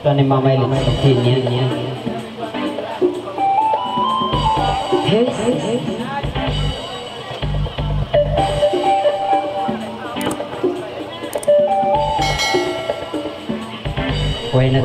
Kan mama ini ini. Wait na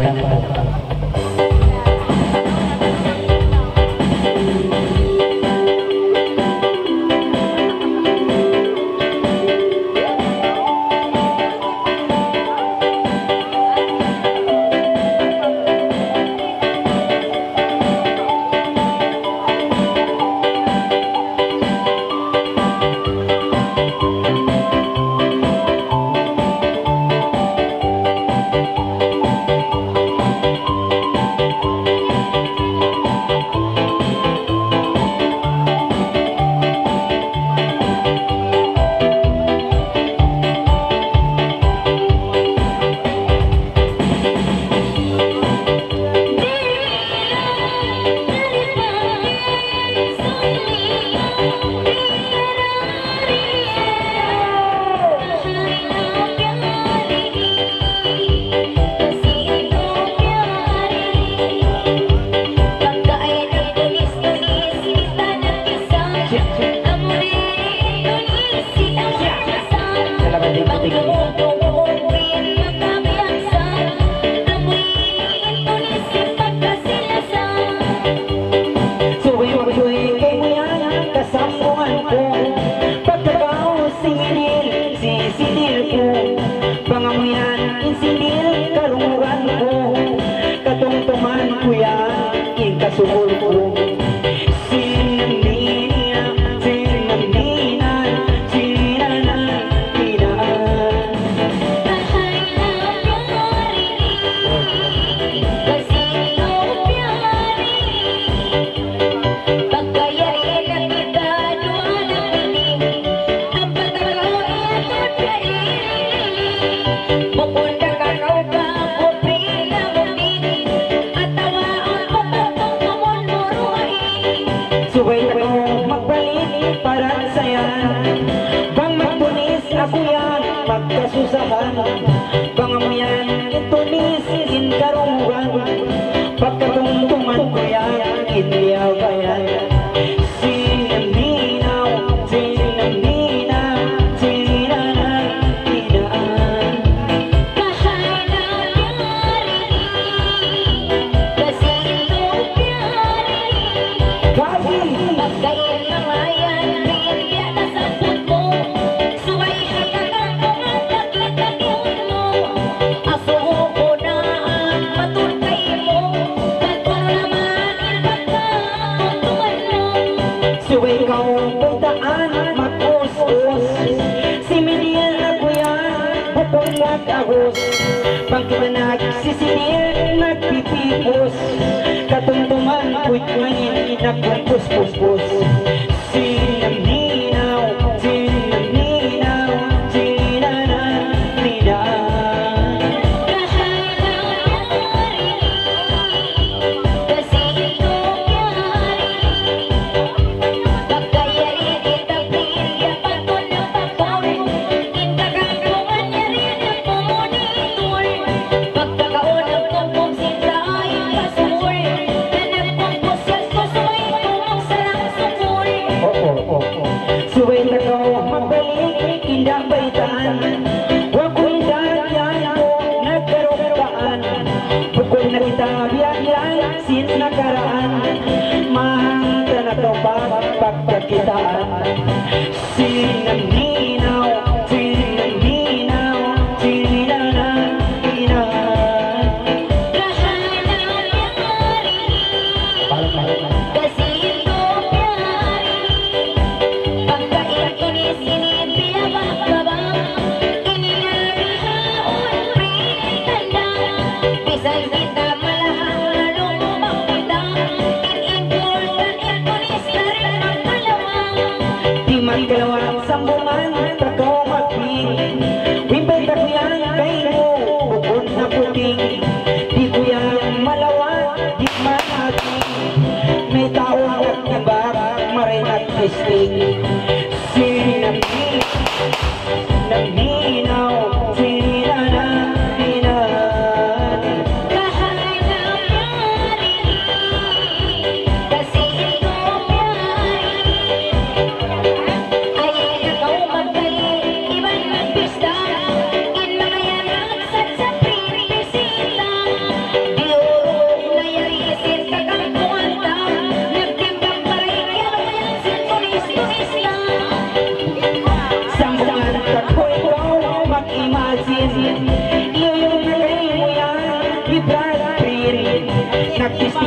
Nagminaw, sinana,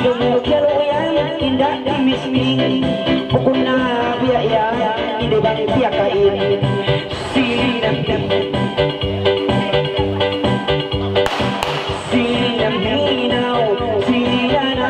lumukya luyan indah dimisming pukul na biaya hindi bang piyakain sinang minaw sinang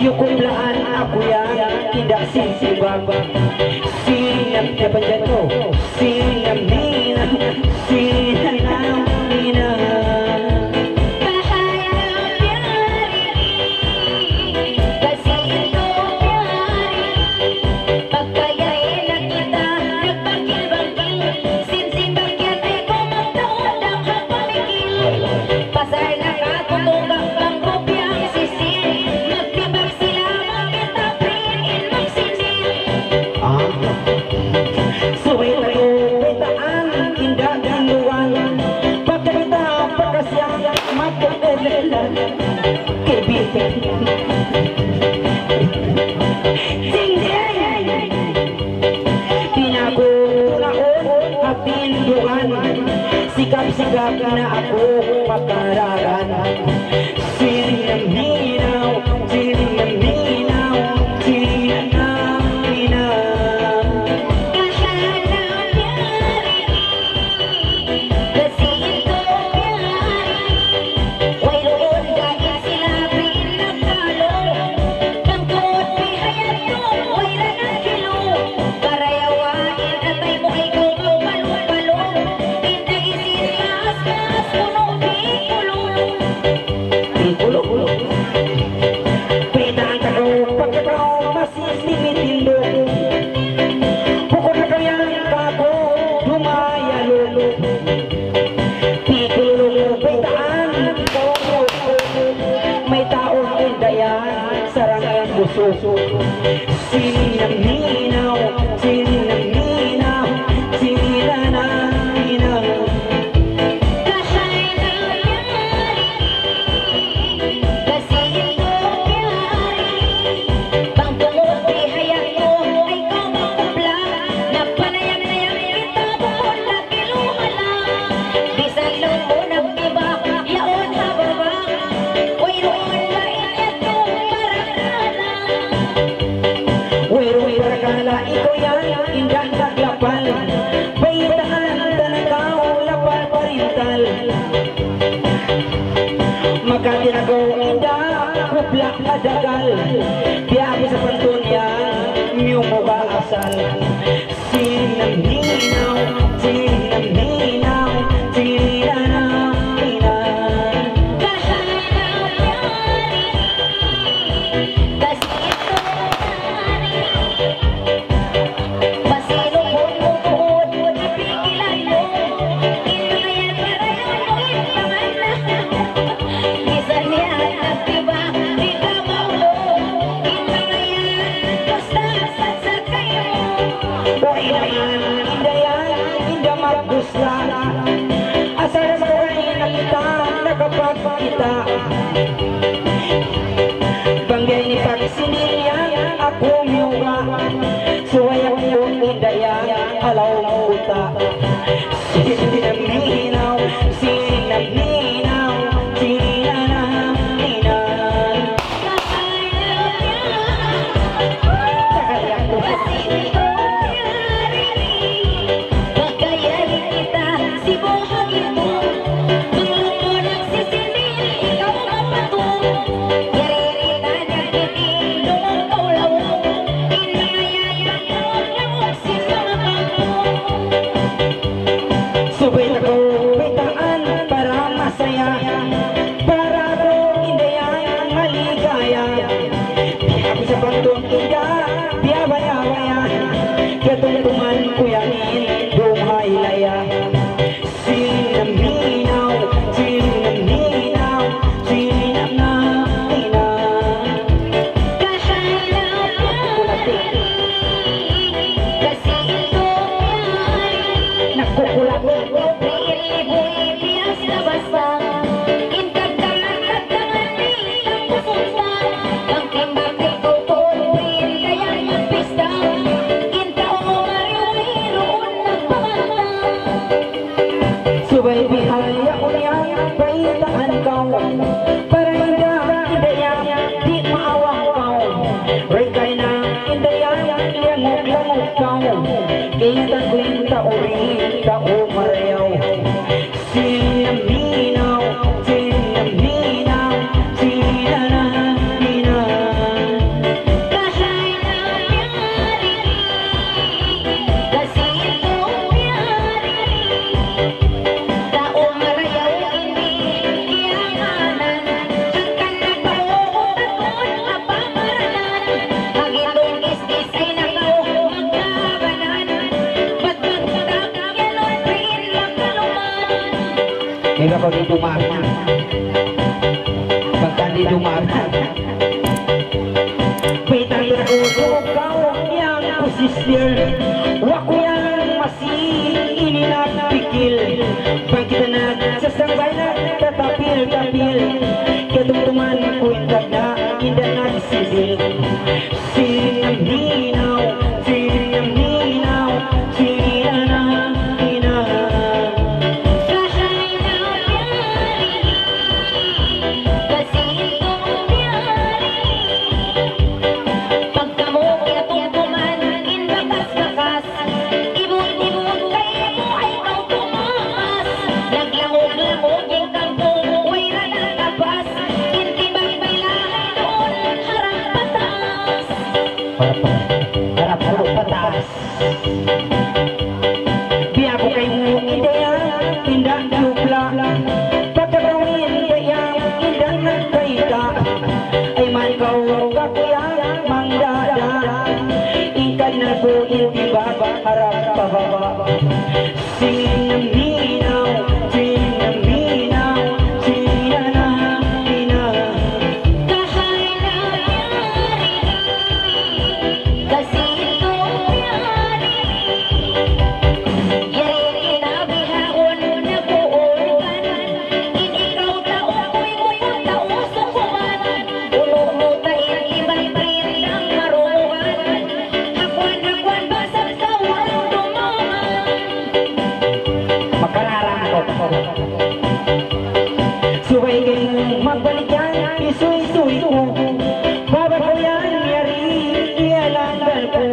Yukumlaan ako yan, tidak sisibag sinam na panjano, sinam nina, sinam nina sikap-sikap na ako makararan sinang minaw, sinang minaw, sinang minaw sinang minaw, sinang minaw, sinang minaw kasi ito biyari bang tumuti hayat ko ay kumukupla napanayang-nayang kita bukod lagi lumala bisan lang mo nagdiba yaon hababang wayroon lain ito parakala Kala ikaw yan, indah naglapal Baitahan tanagaw, lapal parintal Magkatinagaw indah, kuplak adagal Biyabi sa pantunya, miyumuka asal Sinang ninaw, sinang ninaw, sinang ninaw asal sa kain na kita nakapagpakita banggay ni pagsinilya ako miyuga suwayang yung idaya alaw mo uta sinang minaw, sinang minaw, sinang minaw ya para inda di maawang kau rekay na inda langog kau kwenta uri ka umarayaw sinaminaw kaya pag di dumarna pagka di dumarna pitang terusok kau yang kusisir waku yang masih ini napikil bang kita nagsasambay na tatapil ketungtungan ku indah na nagsisil sinaminaw harap pulok patas biar ko kayo ideya indah jubla pagkakawin kayang indah nagkaita ay man kau kakuya manggada ikan na po intiba harap pababa sinaminaw suway kayong magbalik yan isuy-suy ko babad ko yan yari iyalandal ko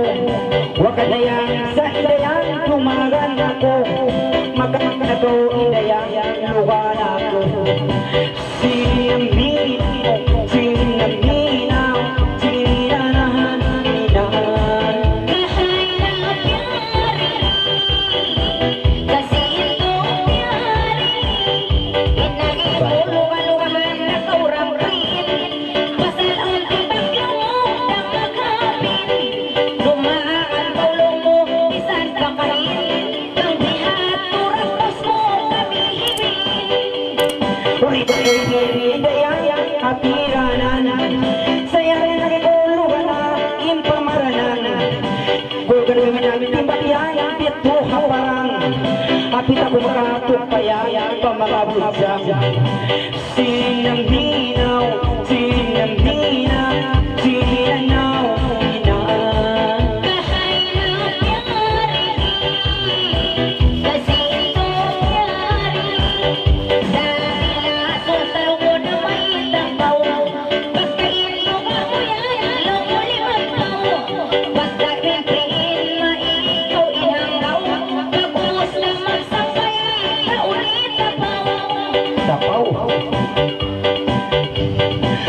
wakad na yan sa idayan tumagan ako magkakanato idayan lugan ako Kapit ako makatupaya pamakabudsa sinaminaw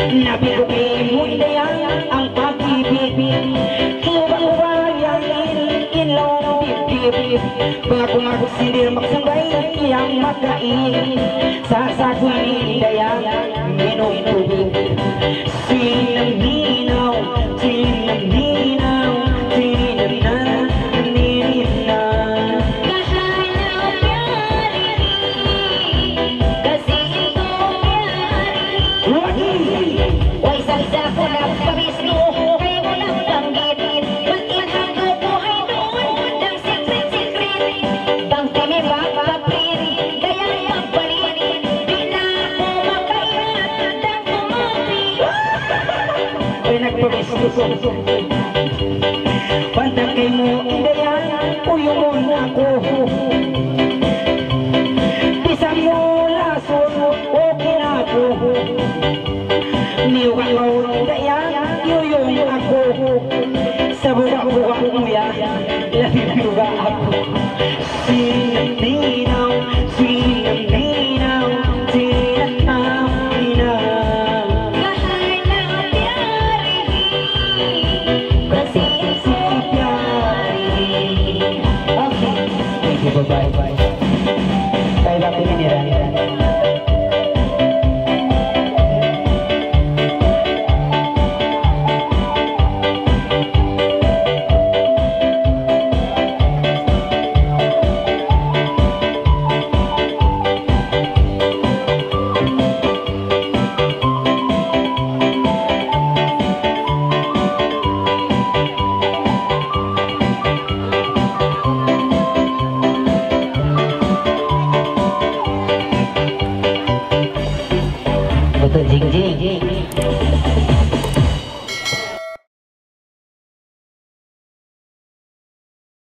nabibigay mo ideyan ang pag-ibig kinubayan inlaw dibdib bago magsindir magsambay iyang magkain sasaguin ideyan minum tubig sinaminaw pantagay mo ideyan uyumon ako pisang mo lason okay na ako Niyo ka ko